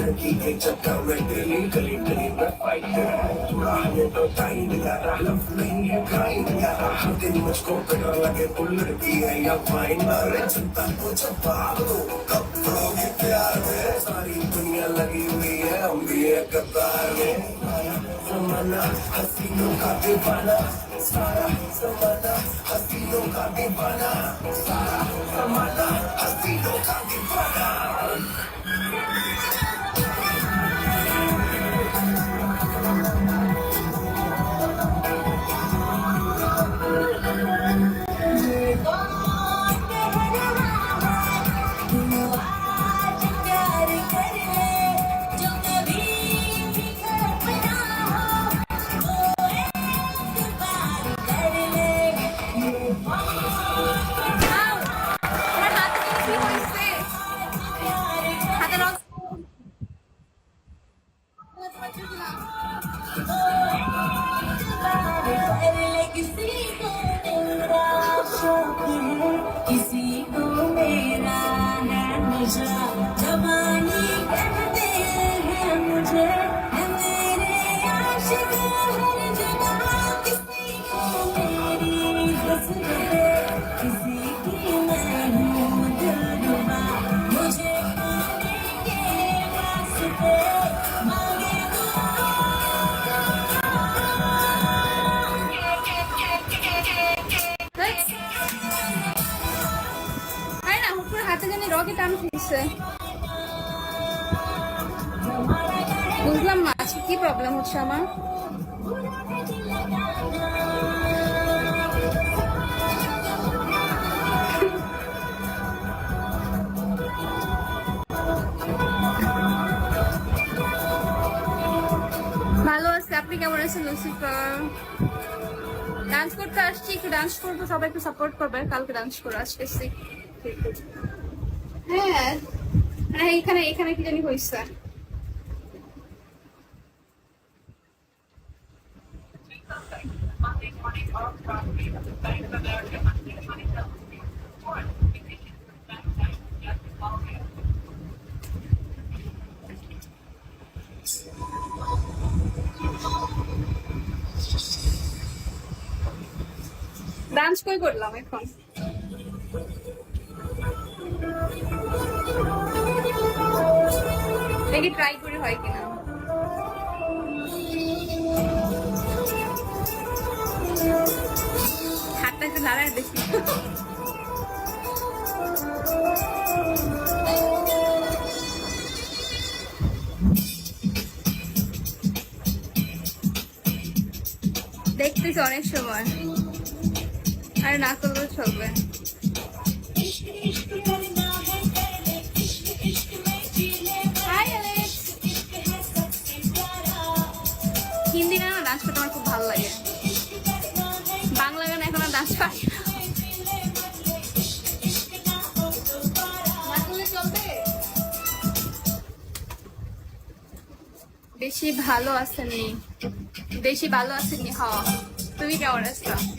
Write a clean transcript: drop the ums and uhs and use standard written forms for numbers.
लड़की के चक्कर में गली गली गली में फाइट थोड़ा हमें तो टाइम यारा लव नहीं है क्राइम यारा हर दिन मुझको बिना लगे तो लड़की है या फाइन अरे चिंता को जवाब दो कब पड़ोगे प्यार में सारी दुनिया लगी हुई है हम भी है कतार में जमाना हसीनों का दीवाना सारा जमाना हसीनों का दीवाना सारा जमाना हसीनों का दीवाना किसी को मेरा है नशा जवानी कहते हैं मुझे मेरे आशिक हर जगह किसी को मेरी हसरत किसी की मैं हूँ दिलरुबा मुझे पाने के वास्ते मांगे হাতে জানি রকে টান খেয়েছে বুঝলাম না আজকে কি প্রবলেম হচ্ছে আমার ভালো আছে আপনি কেমন আছেন লুসিফার ডান্স করতে আসছি একটু ডান্স করবো সবাই একটু সাপোর্ট করবে কালকে ডান্স করে আসতেছি হ্যাঁ হ্যাঁ এখানে এখানে কি জানি হয়েছে ডান্স কই করলাম এখন দেখি ট্রাই করে হয় কিনা হাতটা একটু দাঁড়ায় দেখি দেখতেছি অনেক সময় আর না করলেও চলবে হিন্দি গানা ডান্স করতে আমার খুব ভালো লাগে বাংলা গানা এখন আর ডান্স পারি বেশি ভালো আসেননি হ তুমি কেমন আছো